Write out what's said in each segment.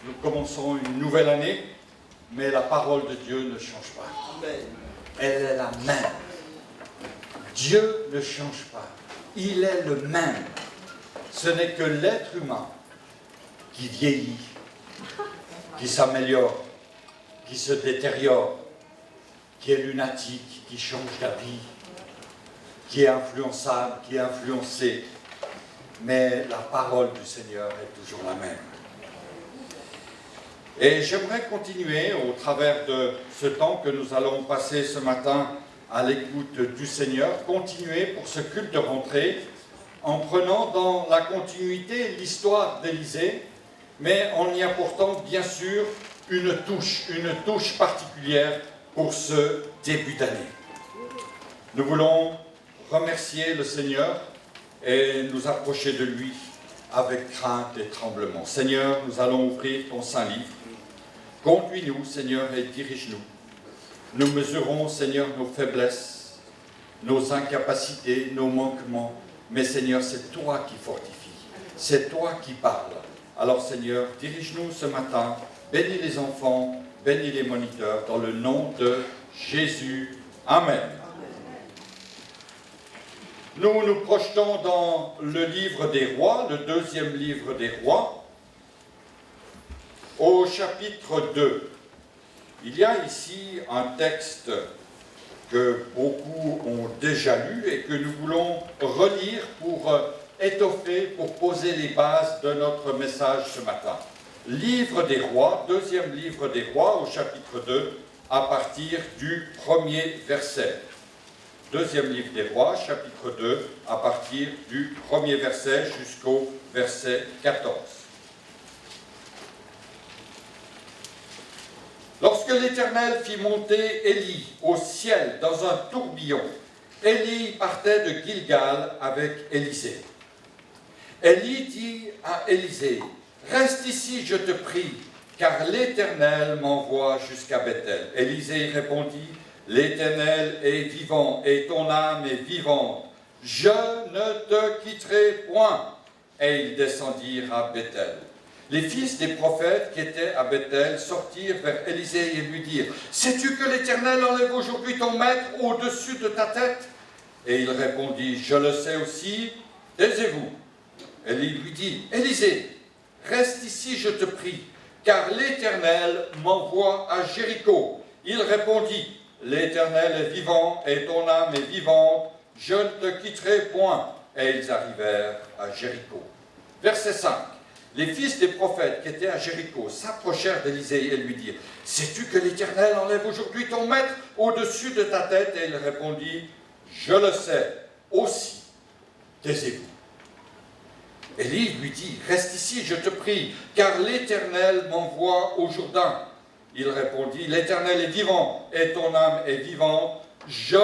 Nous commençons une nouvelle année, mais la parole de Dieu ne change pas. Amen. Elle est la même. Dieu ne change pas. Il est le même. Ce n'est que l'être humain qui vieillit, qui s'améliore, qui se détériore, qui est lunatique, qui change d'avis, qui est influençable, qui est influencé. Mais la parole du Seigneur est toujours la même. Et j'aimerais continuer au travers de ce temps que nous allons passer ce matin à l'écoute du Seigneur, continuer pour ce culte de rentrée en prenant dans la continuité l'histoire d'Élisée, mais en y apportant bien sûr une touche particulière pour ce début d'année. Nous voulons remercier le Seigneur et nous approcher de lui avec crainte et tremblement. Seigneur, nous allons ouvrir ton saint livre. Conduis-nous, Seigneur, et dirige-nous. Nous mesurons, Seigneur, nos faiblesses, nos incapacités, nos manquements. Mais, Seigneur, c'est toi qui fortifie. C'est toi qui parles. Alors, Seigneur, dirige-nous ce matin. Bénis les enfants, bénis les moniteurs, dans le nom de Jésus. Amen. Nous nous projetons dans le livre des rois, le deuxième livre des rois, au chapitre 2. Il y a ici un texte que beaucoup ont déjà lu et que nous voulons relire pour étoffer, pour poser les bases de notre message ce matin. Livre des rois, deuxième livre des rois, au chapitre 2, à partir du premier verset. Deuxième livre des rois, chapitre 2, à partir du premier verset jusqu'au verset 14. Lorsque l'Éternel fit monter Élie au ciel dans un tourbillon, Élie partait de Gilgal avec Élisée. Élie dit à Élisée, « Reste ici, je te prie, car l'Éternel m'envoie jusqu'à Bethel. » Élisée répondit, « L'Éternel est vivant et ton âme est vivante. Je ne te quitterai point. » Et ils descendirent à Bethel. Les fils des prophètes qui étaient à Bethel sortirent vers Élisée et lui dirent, « Sais-tu que l'Éternel enlève aujourd'hui ton maître au-dessus de ta tête ?» Et il répondit, « Je le sais aussi, taisez-vous. » Élie lui dit, « Élisée, reste ici, je te prie, car l'Éternel m'envoie à Jéricho. » Il répondit, « L'Éternel est vivant et ton âme est vivante, je ne te quitterai point. » Et ils arrivèrent à Jéricho. Verset 5. Les fils des prophètes qui étaient à Jéricho s'approchèrent d'Élisée et lui dirent, « Sais-tu que l'Éternel enlève aujourd'hui ton maître au-dessus de ta tête ?» Et il répondit, « Je le sais aussi, taisez-vous. » Élie lui dit, « Reste ici, je te prie, car l'Éternel m'envoie au Jourdain. » Il répondit, « L'Éternel est vivant et ton âme est vivante, je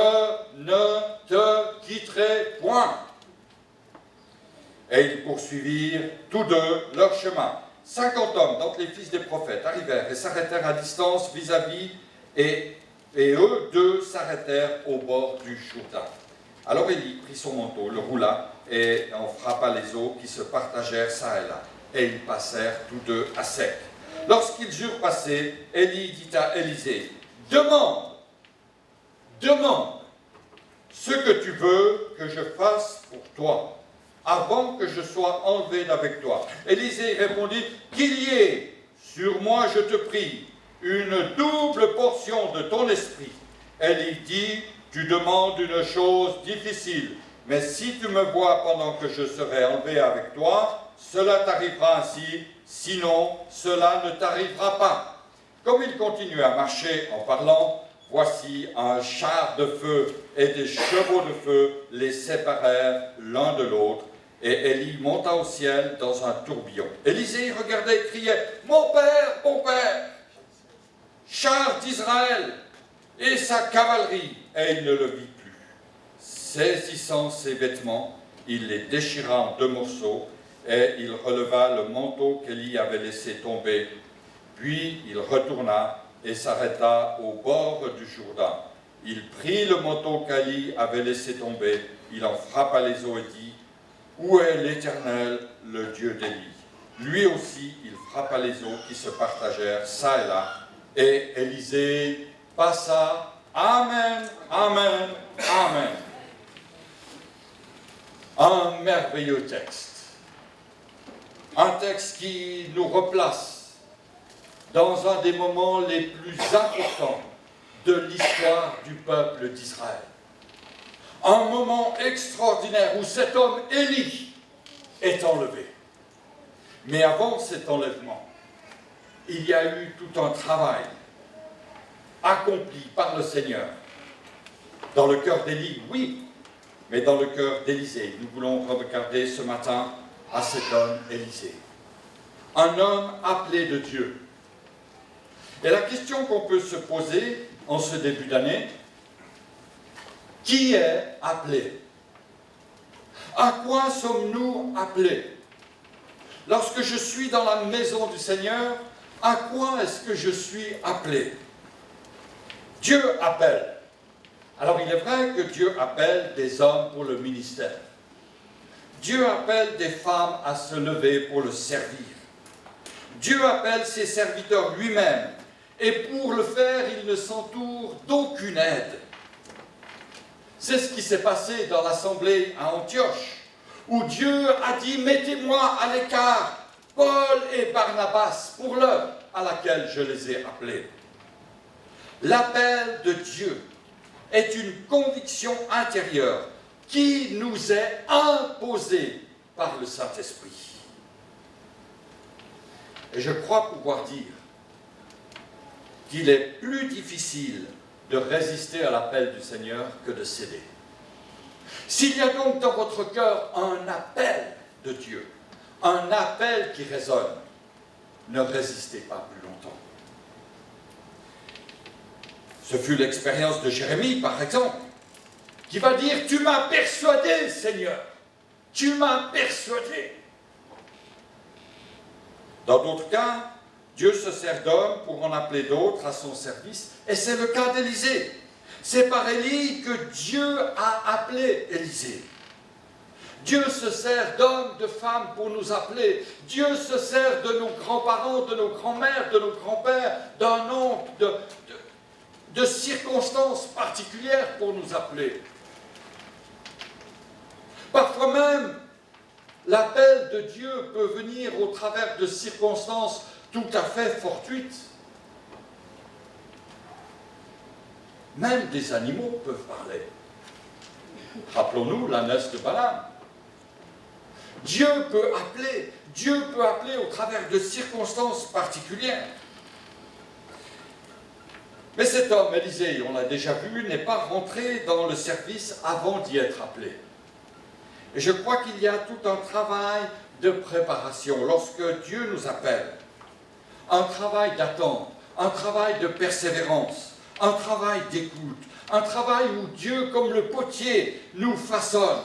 ne te quitterai point. » Et ils poursuivirent tous deux leur chemin. 50 hommes, donc les fils des prophètes, arrivèrent et s'arrêtèrent à distance vis-à-vis, et eux deux s'arrêtèrent au bord du Jourdain. Alors Élie prit son manteau, le roula, et en frappa les eaux qui se partagèrent çà et là. Et ils passèrent tous deux à sec. Lorsqu'ils eurent passé, Élie dit à Élisée, « Demande ce que tu veux que je fasse pour toi, avant que je sois enlevé d'avec toi. » Élisée répondit, « Qu'il y ait sur moi, je te prie, une double portion de ton esprit. » Élie dit, « Tu demandes une chose difficile, mais si tu me vois pendant que je serai enlevé avec toi, cela t'arrivera ainsi, sinon cela ne t'arrivera pas. » Comme il continuait à marcher en parlant, voici un char de feu et des chevaux de feu les séparèrent l'un de l'autre, et Élie monta au ciel dans un tourbillon. Élisée regardait et criait, « Mon père, char d'Israël et sa cavalerie !» Et il ne le vit plus. Saisissant ses vêtements, il les déchira en 2 morceaux, et il releva le manteau qu'Élie avait laissé tomber. Puis il retourna et s'arrêta au bord du Jourdain. Il prit le manteau qu'Élie avait laissé tomber, il en frappa les eaux et dit, « Où est l'Éternel, le Dieu d'Élie ?» Lui aussi, il frappa les eaux qui se partagèrent ça et là. Et Élisée passa. Amen, amen, amen. Un merveilleux texte. Un texte qui nous replace dans un des moments les plus importants de l'histoire du peuple d'Israël. Un moment extraordinaire où cet homme, Élie, est enlevé. Mais avant cet enlèvement, il y a eu tout un travail accompli par le Seigneur dans le cœur d'Élie, oui, mais dans le cœur d'Élisée. Nous voulons regarder ce matin à cet homme, Élisée. Un homme appelé de Dieu. Et la question qu'on peut se poser en ce début d'année, qui est appelé? À quoi sommes-nous appelés? Lorsque je suis dans la maison du Seigneur, à quoi est-ce que je suis appelé? Dieu appelle. Alors il est vrai que Dieu appelle des hommes pour le ministère. Dieu appelle des femmes à se lever pour le servir. Dieu appelle ses serviteurs lui-même. Et pour le faire, il ne s'entoure d'aucune aide. C'est ce qui s'est passé dans l'assemblée à Antioche, où Dieu a dit « Mettez-moi à l'écart Paul et Barnabas pour l'œuvre à laquelle je les ai appelés. » L'appel de Dieu est une conviction intérieure qui nous est imposée par le Saint-Esprit. Et je crois pouvoir dire qu'il est plus difficile de résister à l'appel du Seigneur que de céder. S'il y a donc dans votre cœur un appel de Dieu, un appel qui résonne, ne résistez pas plus longtemps. Ce fut l'expérience de Jérémie, par exemple, qui va dire « Tu m'as persuadé, Seigneur, tu m'as persuadé ». Dans d'autres cas, Dieu se sert d'hommes pour en appeler d'autres à son service, et c'est le cas d'Élisée. C'est par Élie que Dieu a appelé Élisée. Dieu se sert d'hommes, de femmes pour nous appeler. Dieu se sert de nos grands-parents, de nos grands-mères, de nos grands-pères, d'un oncle, de circonstances particulières pour nous appeler. Parfois même, l'appel de Dieu peut venir au travers de circonstances tout à fait fortuites. Même des animaux peuvent parler. Rappelons-nous l'ânesse de Balaam. Dieu peut appeler au travers de circonstances particulières. Mais cet homme, Élisée, on l'a déjà vu, n'est pas rentré dans le service avant d'y être appelé. Et je crois qu'il y a tout un travail de préparation lorsque Dieu nous appelle. Un travail d'attente, un travail de persévérance, un travail d'écoute, un travail où Dieu, comme le potier, nous façonne.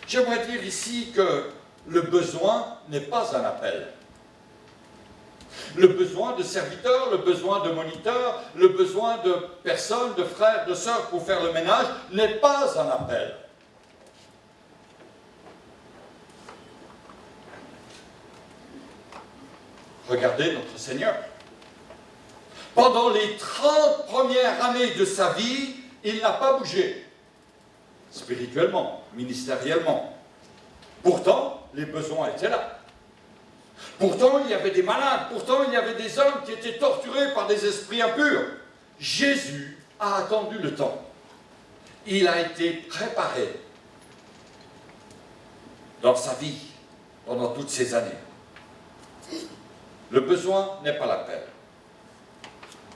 J'aimerais dire ici que le besoin n'est pas un appel. Le besoin de serviteurs, le besoin de moniteurs, le besoin de personnes, de frères, de sœurs pour faire le ménage n'est pas un appel. Regardez notre Seigneur. Pendant les 30 premières années de sa vie, il n'a pas bougé. Spirituellement, ministériellement. Pourtant, les besoins étaient là. Pourtant, il y avait des malades. Pourtant, il y avait des hommes qui étaient torturés par des esprits impurs. Jésus a attendu le temps. Il a été préparé dans sa vie pendant toutes ces années. Le besoin n'est pas l'appel.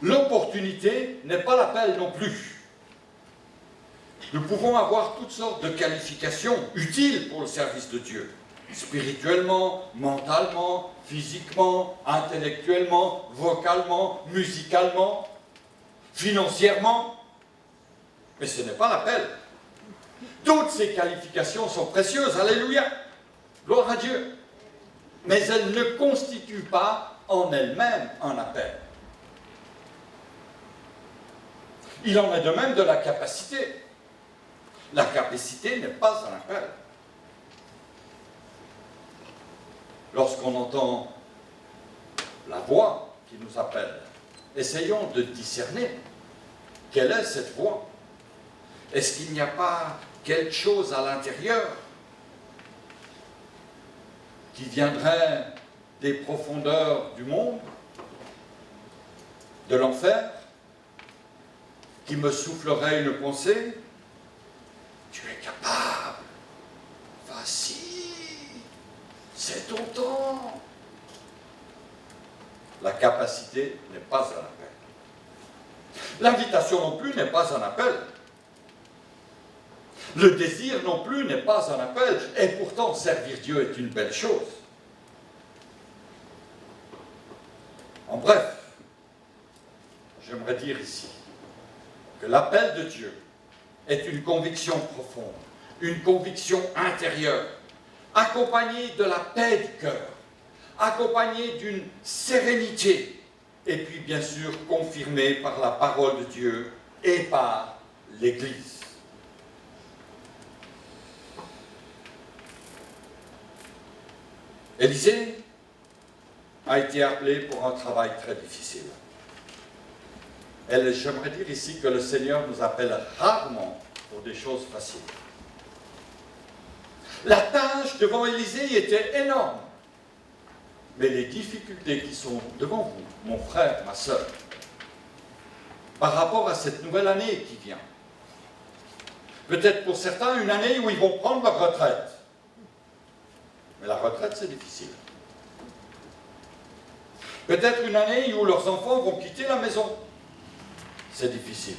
L'opportunité n'est pas l'appel non plus. Nous pouvons avoir toutes sortes de qualifications utiles pour le service de Dieu. Spirituellement, mentalement, physiquement, intellectuellement, vocalement, musicalement, financièrement. Mais ce n'est pas l'appel. Toutes ces qualifications sont précieuses, alléluia, gloire à Dieu. Mais elles ne constituent pas en elles-mêmes un appel. Il en est de même de la capacité. La capacité n'est pas un appel. lorsqu'on entend la voix qui nous appelle, essayons de discerner quelle est cette voix. Est-ce qu'il n'y a pas quelque chose à l'intérieur qui viendrait des profondeurs du monde, de l'enfer, qui me soufflerait une pensée? Tu es capable, vas-y, c'est ton temps. La capacité n'est pas un appel. L'invitation non plus n'est pas un appel. Le désir non plus n'est pas un appel. Et pourtant, servir Dieu est une belle chose. En bref, j'aimerais dire ici que l'appel de Dieu est une conviction profonde, une conviction intérieure, accompagnée de la paix du cœur, accompagnée d'une sérénité, et puis bien sûr confirmée par la parole de Dieu et par l'Église. Élisée a été appelé pour un travail très difficile. J'aimerais dire ici que le Seigneur nous appelle rarement pour des choses faciles. La tâche devant Élisée était énorme. Mais les difficultés qui sont devant vous, mon frère, ma sœur, par rapport à cette nouvelle année qui vient, peut-être pour certains une année où ils vont prendre leur retraite. Mais la retraite, c'est difficile. Peut-être une année où leurs enfants vont quitter la maison. C'est difficile.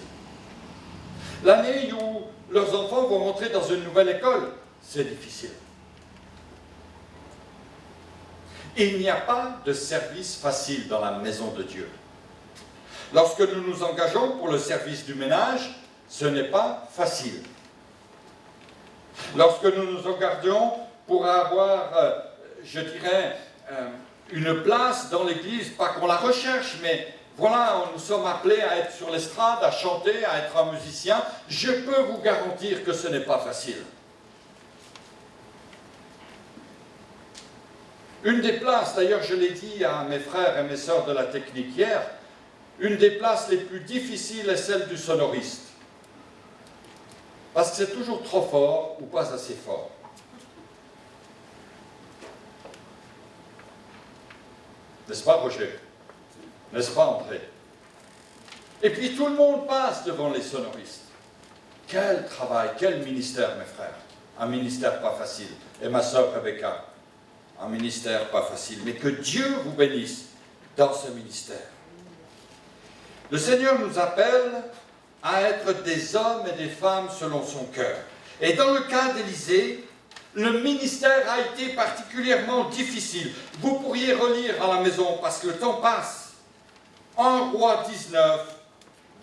L'année où leurs enfants vont rentrer dans une nouvelle école. C'est difficile. Il n'y a pas de service facile dans la maison de Dieu. Lorsque nous nous engageons pour le service du ménage, ce n'est pas facile. Lorsque nous nous engageons pour avoir, je dirais, une place dans l'Église, pas qu'on la recherche, mais voilà, nous sommes appelés à être sur l'estrade, à chanter, à être un musicien, je peux vous garantir que ce n'est pas facile. Une des places, d'ailleurs je l'ai dit à mes frères et mes sœurs de la technique hier, une des places les plus difficiles est celle du sonoriste. Parce que c'est toujours trop fort ou pas assez fort. N'est-ce pas, Roger? N'est-ce pas, André? Et puis tout le monde passe devant les sonoristes. Quel travail, quel ministère, mes frères. Un ministère pas facile. Et ma sœur Rebecca, un ministère pas facile. Mais que Dieu vous bénisse dans ce ministère. Le Seigneur nous appelle à être des hommes et des femmes selon son cœur. Et dans le cas d'Élisée, le ministère a été particulièrement difficile. Vous pourriez relire à la maison, parce que le temps passe. 1 Roi 19,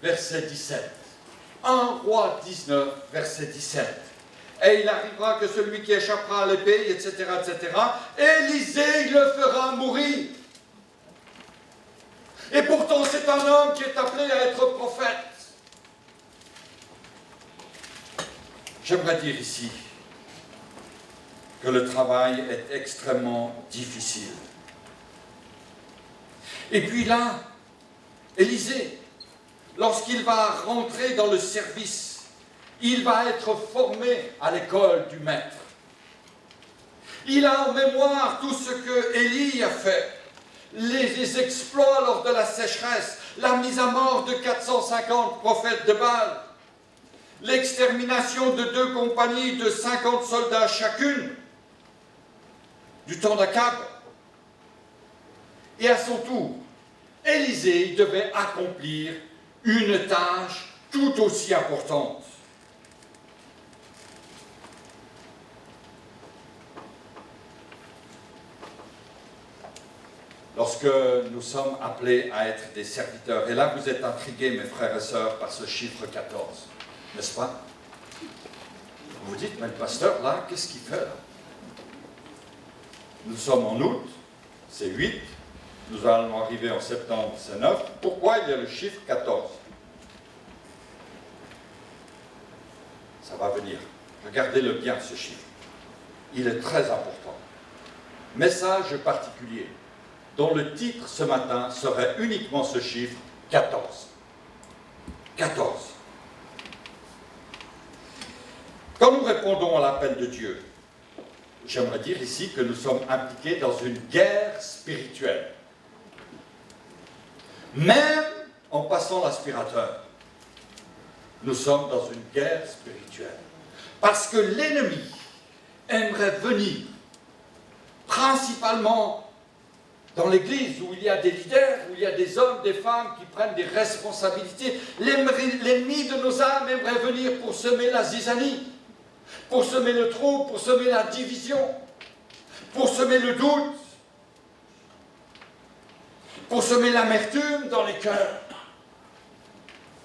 verset 17. 1 Roi 19, verset 17. Et il arrivera que celui qui échappera à l'épée, etc., etc., Élisée le fera mourir. Et pourtant, c'est un homme qui est appelé à être prophète. J'aimerais dire ici que le travail est extrêmement difficile. Et puis là, Élisée, lorsqu'il va rentrer dans le service, il va être formé à l'école du maître. Il a en mémoire tout ce que Élie a fait, les exploits lors de la sécheresse, la mise à mort de 450 prophètes de Baal, l'extermination de 2 compagnies de 50 soldats chacune, du temps d'Akab. Et à son tour, Élisée devait accomplir une tâche tout aussi importante. Lorsque nous sommes appelés à être des serviteurs, et là vous êtes intrigués, mes frères et sœurs, par ce chiffre 14, n'est-ce pas? Vous vous dites, mais le pasteur, là, qu'est-ce qu'il fait là? Nous sommes en août, c'est 8, nous allons arriver en septembre, c'est 9. Pourquoi il y a le chiffre 14? Ça va venir. Regardez-le bien, ce chiffre. Il est très important. message particulier, dont le titre ce matin serait uniquement ce chiffre, 14. 14. Quand nous répondons à l'appel de Dieu, j'aimerais dire ici que nous sommes impliqués dans une guerre spirituelle. Même en passant l'aspirateur, nous sommes dans une guerre spirituelle. Parce que l'ennemi aimerait venir, principalement dans l'Église, où il y a des leaders, où il y a des hommes, des femmes qui prennent des responsabilités. L'ennemi de nos âmes aimerait venir pour semer la zizanie, pour semer le trouble, pour semer la division, pour semer le doute, pour semer l'amertume dans les cœurs.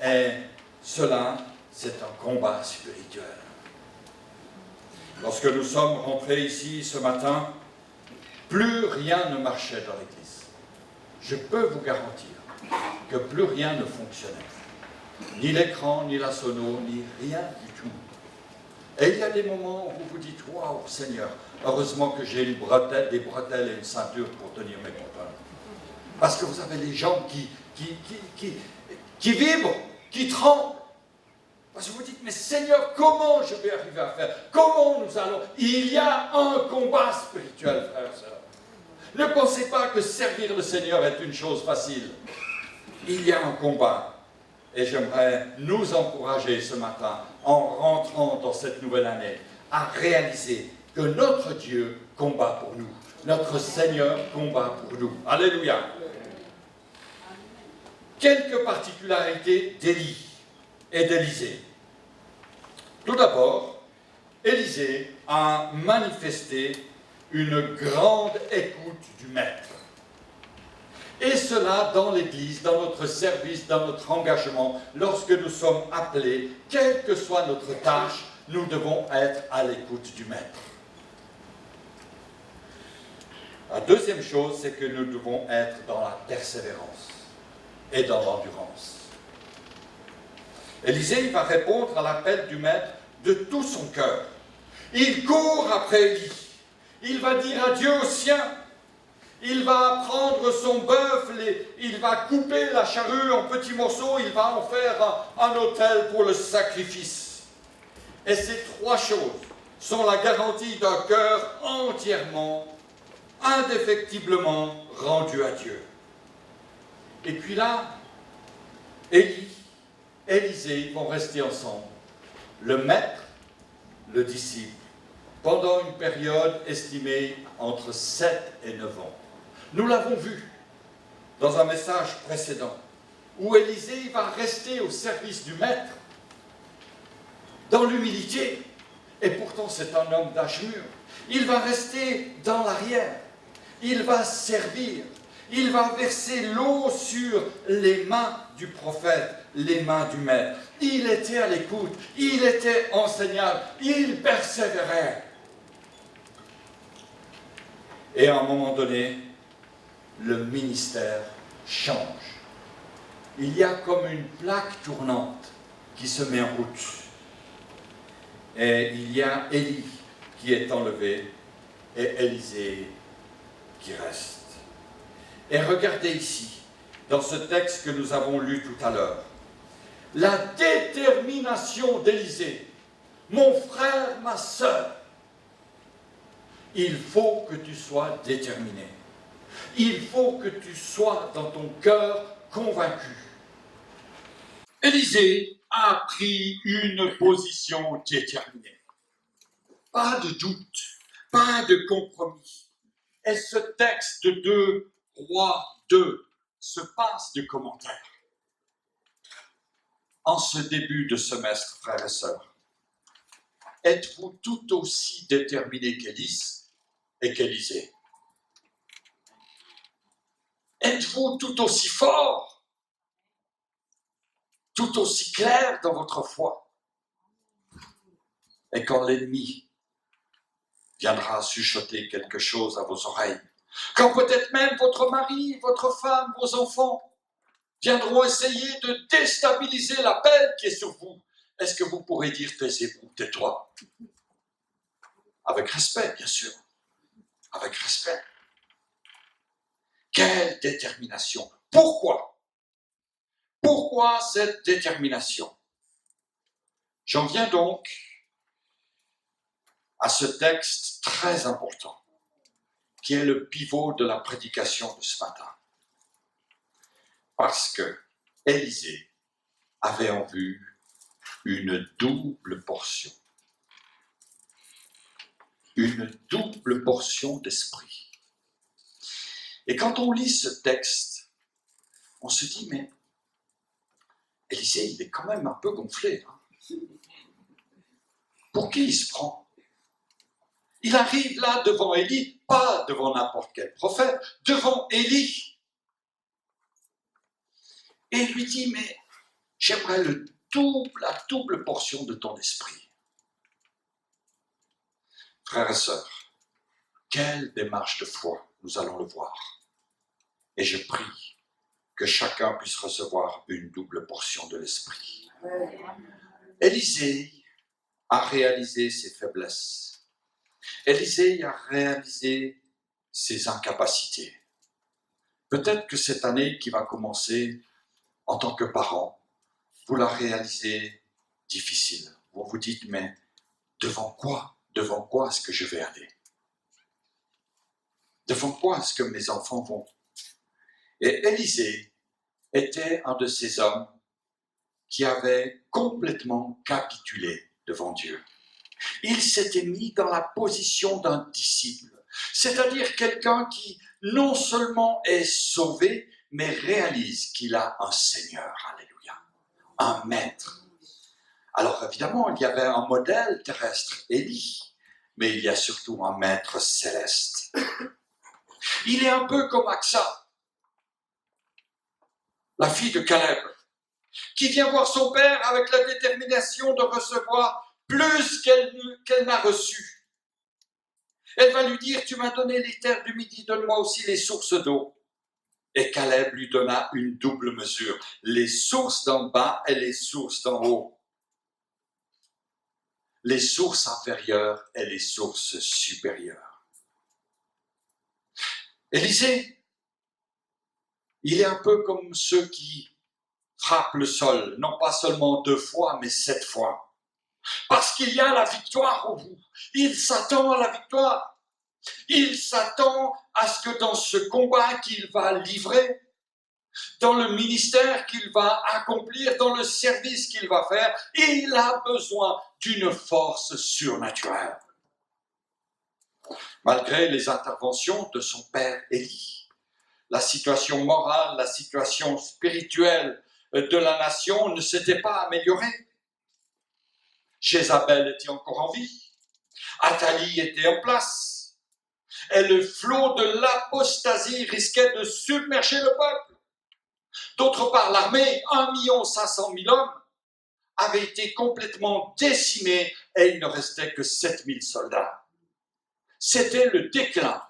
Et cela, c'est un combat spirituel. Lorsque nous sommes rentrés ici ce matin, plus rien ne marchait dans l'Église. Je peux vous garantir que plus rien ne fonctionnait. Ni l'écran, ni la sono, ni rien du tout. Et il y a des moments où vous vous dites, waouh, Seigneur, heureusement que j'ai des bretelles et une ceinture pour tenir mes pompons. Parce que vous avez les jambes qui vibrent, qui tremblent. Parce que vous dites, mais Seigneur, comment je vais arriver à faire? Comment nous allons? Il y a un combat spirituel, frères et sœurs. Ne pensez pas que servir le Seigneur est une chose facile. Il y a un combat. Et j'aimerais nous encourager ce matin, en rentrant dans cette nouvelle année, à réaliser que notre Dieu combat pour nous. Notre Seigneur combat pour nous. Alléluia. Quelques particularités d'Élie et d'Élisée. Tout d'abord, Élisée a manifesté une grande écoute du Maître. Et cela dans l'Église, dans notre service, dans notre engagement, lorsque nous sommes appelés, quelle que soit notre tâche, nous devons être à l'écoute du Maître. La deuxième chose, c'est que nous devons être dans la persévérance et dans l'endurance. Élisée va répondre à l'appel du Maître de tout son cœur. Il court après Élie. Il va dire adieu aux siens. Il va prendre son bœuf, il va couper la charrue en petits morceaux, il va en faire un autel pour le sacrifice. Et ces trois choses sont la garantie d'un cœur entièrement, indéfectiblement rendu à Dieu. Et puis là, Élie, Élisée vont rester ensemble. Le maître, le disciple, pendant une période estimée entre 7 et 9 ans. Nous l'avons vu dans un message précédent, où Élisée va rester au service du maître, dans l'humilité, et pourtant c'est un homme d'âge mûr. Il va rester dans l'arrière, il va servir, il va verser l'eau sur les mains du prophète, les mains du maître. Il était à l'écoute, il était enseignable, il persévérait. Et à un moment donné, le ministère change. Il y a comme une plaque tournante qui se met en route. Et il y a Élie qui est enlevé et Élisée qui reste. Et regardez ici, dans ce texte que nous avons lu tout à l'heure, la détermination d'Élisée. Mon frère, ma sœur, il faut que tu sois déterminé. Il faut que tu sois dans ton cœur convaincu. Élisée a pris une position déterminée. Pas de doute, pas de compromis. Et ce texte de 2 Rois 2 se passe de commentaires. En ce début de semestre, frères et sœurs, êtes-vous tout aussi déterminés qu'Élisée? Êtes-vous tout aussi fort, tout aussi clair dans votre foi? Et quand l'ennemi viendra chuchoter quelque chose à vos oreilles, quand peut-être même votre mari, votre femme, vos enfants viendront essayer de déstabiliser l'appel qui est sur vous, est-ce que vous pourrez dire taisez-vous, tais-toi? Avec respect, bien sûr. avec respect. Quelle détermination! Pourquoi? Pourquoi cette détermination? J'en viens donc à ce texte très important, qui est le pivot de la prédication de ce matin. Parce que Élisée avait en vue une double portion. Une double portion d'esprit. Et quand on lit ce texte, on se dit, mais Élisée, il est quand même un peu gonflé. Hein? Pour qui il se prend? Il arrive là devant Élie, pas devant n'importe quel prophète, devant Élie. Et il lui dit, mais j'aimerais la double portion de ton esprit. Frères et sœurs, quelle démarche de foi, nous allons le voir. Et je prie que chacun puisse recevoir une double portion de l'esprit. Élisée a réalisé ses faiblesses. Élisée a réalisé ses incapacités. Peut-être que cette année qui va commencer, en tant que parent, vous la réalisez difficile. Vous vous dites, mais devant quoi est-ce que je vais aller? Devant quoi est-ce que mes enfants vont? Et Élisée était un de ces hommes qui avait complètement capitulé devant Dieu. Il s'était mis dans la position d'un disciple, c'est-à-dire quelqu'un qui non seulement est sauvé, mais réalise qu'il a un Seigneur, alléluia, un maître. Alors évidemment, il y avait un modèle terrestre, Élie, mais il y a surtout un maître céleste. Il est un peu comme Aksa, la fille de Caleb, qui vient voir son père avec la détermination de recevoir plus qu'elle n'a reçu. Elle va lui dire, tu m'as donné les terres du Midi, donne-moi aussi les sources d'eau. Et Caleb lui donna une double mesure, les sources d'en bas et les sources d'en haut. Les sources inférieures et les sources supérieures. Élisée, il est un peu comme ceux qui frappent le sol, non pas seulement 2 fois, mais 7 fois. Parce qu'il y a la victoire au bout. Il s'attend à la victoire. Il s'attend à ce que dans ce combat qu'il va livrer, dans le ministère qu'il va accomplir, dans le service qu'il va faire, il a besoin d'une force surnaturelle. Malgré les interventions de son père Élie, la situation morale, la situation spirituelle de la nation ne s'était pas améliorée. Jézabel était encore en vie, Athalie était en place, et le flot de l'apostasie risquait de submerger le peuple. D'autre part, l'armée, 1 500 000 hommes, avait été complètement décimée et il ne restait que 7 000 soldats. C'était le déclin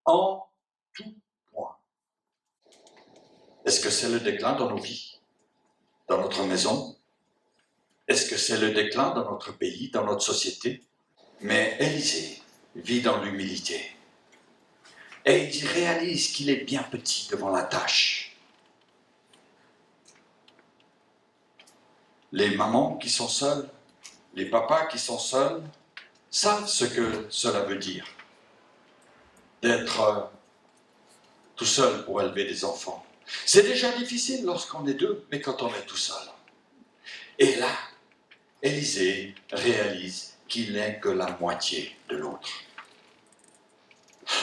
en tout point. Est-ce que c'est le déclin dans nos vies, dans notre maison? Est-ce que c'est le déclin dans notre pays, dans notre société? Mais Élisée vit dans l'humilité et il réalise qu'il est bien petit devant la tâche. Les mamans qui sont seules, les papas qui sont seuls, savent ce que cela veut dire d'être tout seul pour élever des enfants. C'est déjà difficile lorsqu'on est 2, mais quand on est tout seul. Et là, Élisée réalise qu'il n'est que la moitié de l'autre.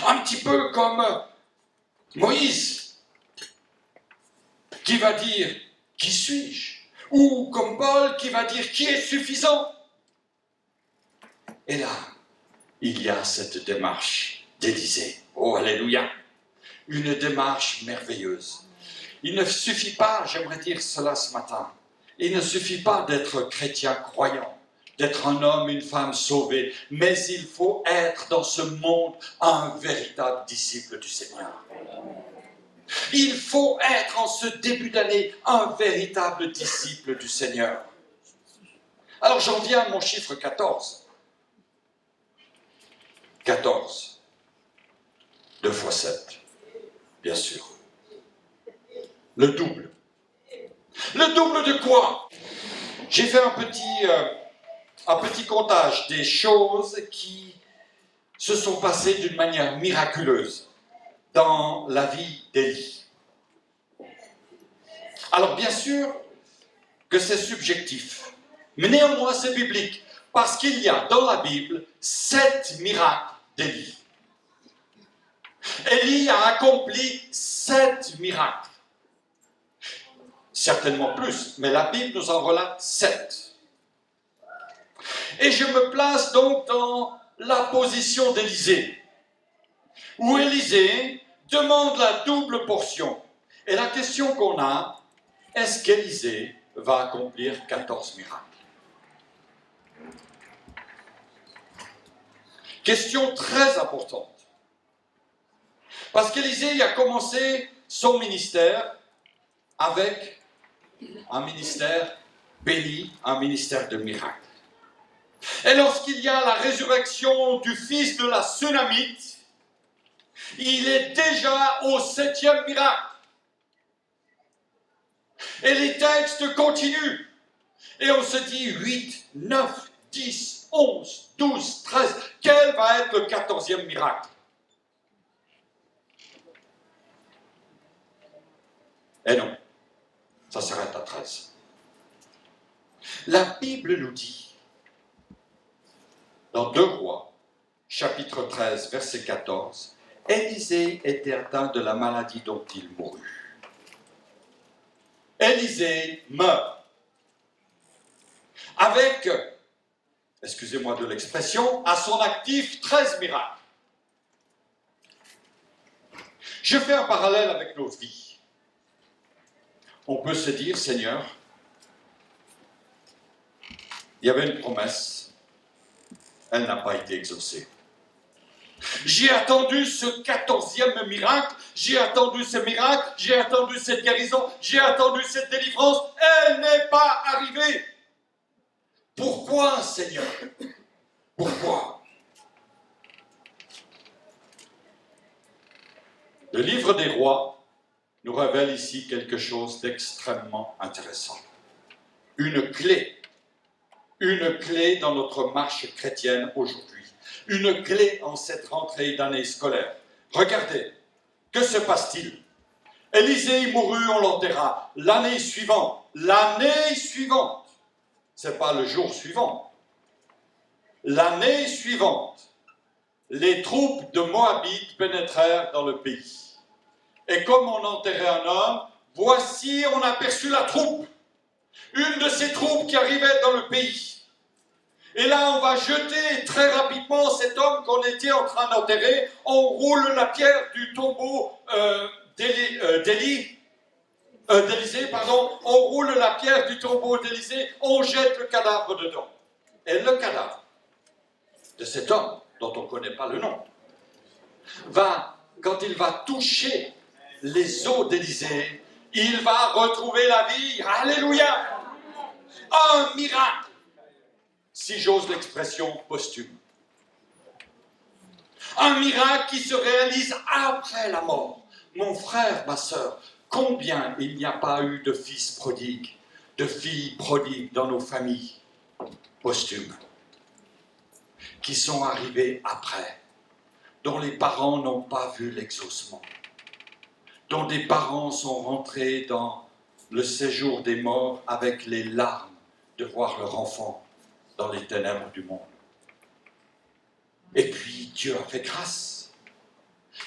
Un petit peu comme Moïse, qui va dire « Qui suis-je » ou comme Paul qui va dire « Qui est suffisant ?» Et là, il y a cette démarche d'Élisée. Oh, alléluia! Une démarche merveilleuse. Il ne suffit pas, j'aimerais dire cela ce matin, il ne suffit pas d'être chrétien croyant, d'être un homme, une femme sauvée, mais il faut être dans ce monde un véritable disciple du Seigneur. Il faut être en ce début d'année un véritable disciple du Seigneur. Alors j'en viens à mon chiffre 14. 14. 7. Bien sûr. Le double. Le double de quoi? J'ai fait un petit comptage des choses qui se sont passées d'une manière miraculeuse dans la vie d'Élie. Alors bien sûr que c'est subjectif, mais néanmoins c'est biblique, parce qu'il y a dans la Bible 7 miracles d'Élie. Élie a accompli 7 miracles. Certainement plus, mais la Bible nous en relate 7. Et je me place donc dans la position d'Élisée, où Élisée demande la double portion. Et la question qu'on a, est-ce qu'Élisée va accomplir 14 miracles? Question très importante. Parce qu'Élisée a commencé son ministère avec un ministère béni, un ministère de miracles. Et lorsqu'il y a la résurrection du fils de la Sunamite, il est déjà au 7e miracle. Et les textes continuent. Et on se dit 8, 9, 10, 11, 12, 13. Quel va être le 14e miracle? Et non, ça s'arrête à 13. La Bible nous dit, dans 2 Rois, chapitre 13, verset 14, Élisée était atteint de la maladie dont il mourut. Élisée meurt. Avec, excusez-moi de l'expression, à son actif 13 miracles. Je fais un parallèle avec notre vie. On peut se dire, Seigneur, il y avait une promesse, elle n'a pas été exaucée. J'ai attendu ce 14e miracle, j'ai attendu ce miracle, j'ai attendu cette guérison, j'ai attendu cette délivrance, elle n'est pas arrivée. Pourquoi, Seigneur? Pourquoi? Le livre des rois nous révèle ici quelque chose d'extrêmement intéressant. Une clé dans notre marche chrétienne aujourd'hui. Une clé en cette rentrée d'année scolaire. Regardez, que se passe-t-il? Élisée mourut, on l'enterra. L'année suivante, c'est pas le jour suivant. L'année suivante, les troupes de Moabites pénétrèrent dans le pays. Et comme on enterrait un homme, voici on aperçut la troupe. Une de ces troupes qui arrivait dans le pays. Et là, on va jeter très rapidement cet homme qu'on était en train d'enterrer. On roule la pierre du tombeau d'Élisée, on roule la pierre du tombeau d'Élisée, on jette le cadavre dedans. Et le cadavre de cet homme, dont on ne connaît pas le nom, quand il va toucher les os d'Élisée, il va retrouver la vie. Alléluia! Un miracle, si j'ose l'expression posthume. Un miracle qui se réalise après la mort. Mon frère, ma sœur, combien il n'y a pas eu de fils prodigues, de filles prodigues dans nos familles posthumes, qui sont arrivés après, dont les parents n'ont pas vu l'exaucement, dont des parents sont rentrés dans le séjour des morts avec les larmes de voir leur enfant dans les ténèbres du monde. Et puis Dieu a fait grâce.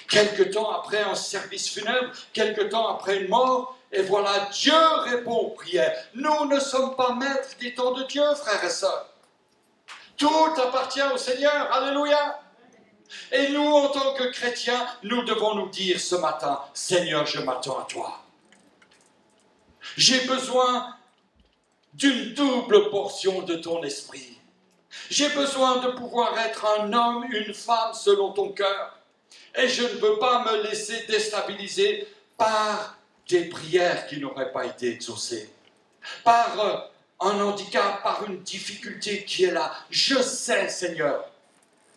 Quelque temps après un service funèbre, quelque temps après une mort, et voilà, Dieu répond aux prières. Nous ne sommes pas maîtres des temps de Dieu, frères et sœurs. Tout appartient au Seigneur, alléluia. Et nous, en tant que chrétiens, nous devons nous dire ce matin, Seigneur, je m'attends à toi. J'ai besoin d'une double portion de ton esprit. J'ai besoin de pouvoir être un homme, une femme selon ton cœur. Et je ne veux pas me laisser déstabiliser par des prières qui n'auraient pas été exaucées, par un handicap, par une difficulté qui est là. Je sais, Seigneur,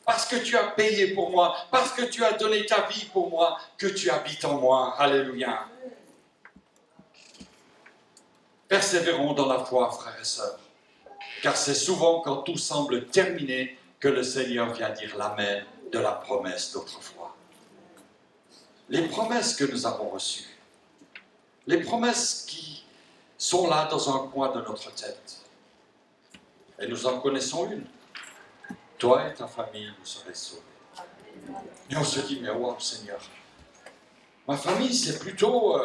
parce que tu as payé pour moi, parce que tu as donné ta vie pour moi, que tu habites en moi. Alléluia. Persévérons dans la foi, frères et sœurs, car c'est souvent quand tout semble terminé que le Seigneur vient dire l'amen de la promesse d'autrefois. Les promesses que nous avons reçues, les promesses qui sont là dans un coin de notre tête, et nous en connaissons une. Toi et ta famille, vous serez sauvés. Et on se dit, mais wow, Seigneur, ma famille, c'est plutôt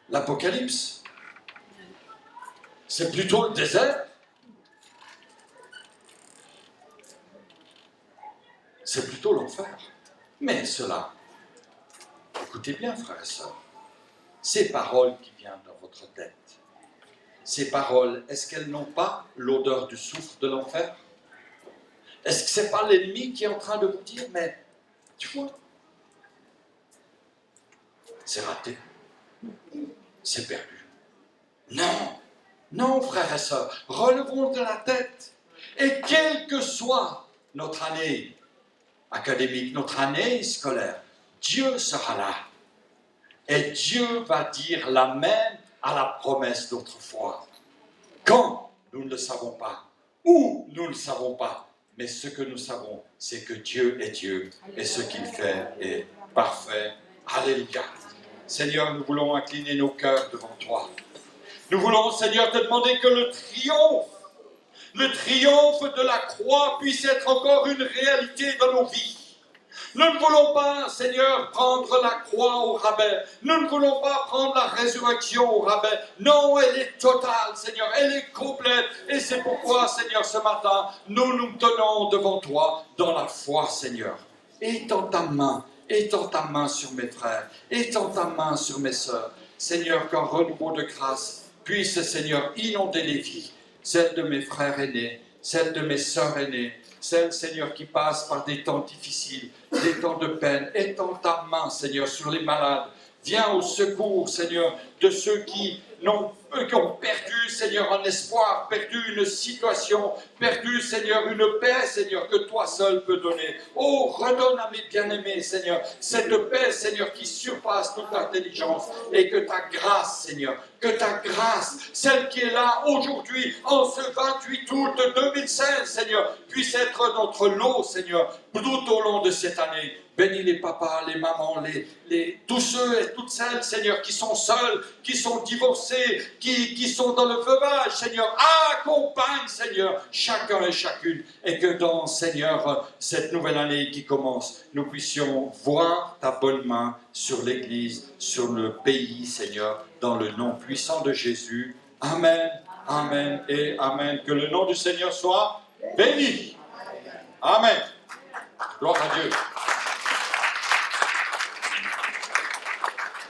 l'Apocalypse. C'est plutôt le désert. C'est plutôt l'enfer. Mais cela, écoutez bien, frères et sœurs, ces paroles qui viennent dans votre tête, ces paroles, est-ce qu'elles n'ont pas l'odeur du soufre de l'enfer? Est-ce que ce n'est pas l'ennemi qui est en train de vous dire, mais tu vois, c'est raté, c'est perdu. Non, non, frères et sœurs, relevons de la tête. Et quelle que soit notre année académique, notre année scolaire, Dieu sera là. Et Dieu va dire l'amen à la promesse d'autrefois. Quand? Nous ne le savons pas. Où? Nous ne le savons pas. Mais ce que nous savons, c'est que Dieu est Dieu et ce qu'il fait est parfait. Alléluia. Seigneur, nous voulons incliner nos cœurs devant toi. Nous voulons, Seigneur, te demander que le triomphe de la croix puisse être encore une réalité dans nos vies. Nous ne voulons pas, Seigneur, prendre la croix au rabais. Nous ne voulons pas prendre la résurrection au rabais. Non, elle est totale, Seigneur. Elle est complète. Et c'est pourquoi, Seigneur, ce matin, nous nous tenons devant toi dans la foi, Seigneur. Étends ta main sur mes frères. Étends ta main sur mes sœurs. Seigneur, qu'un renouveau de grâce puisse, Seigneur, inonder les vies. Celles de mes frères aînés, celles de mes sœurs aînées, celles, Seigneur, qui passent par des temps difficiles, des temps de peine. Étends ta main, Seigneur, sur les malades. Viens au secours, Seigneur, de ceux qui ont perdu, Seigneur, un espoir, perdu une situation, perdu, Seigneur, une paix, Seigneur, que toi seul peux donner. Oh, redonne à mes bien-aimés, Seigneur, cette paix, Seigneur, qui surpasse toute intelligence, et que ta grâce, Seigneur, que ta grâce, celle qui est là aujourd'hui, en ce 28 août 2016, Seigneur, puisse être notre lot, Seigneur, tout au long de cette année. Bénis les papas, les mamans, tous ceux et toutes celles, Seigneur, qui sont seuls, qui sont divorcés, qui sont dans le veuvage, Seigneur. Accompagne, Seigneur, chacun et chacune. Et que dans, Seigneur, cette nouvelle année qui commence, nous puissions voir ta bonne main sur l'Église, sur le pays, Seigneur, dans le nom puissant de Jésus. Amen, amen et amen. Que le nom du Seigneur soit béni. Amen. Gloire à Dieu.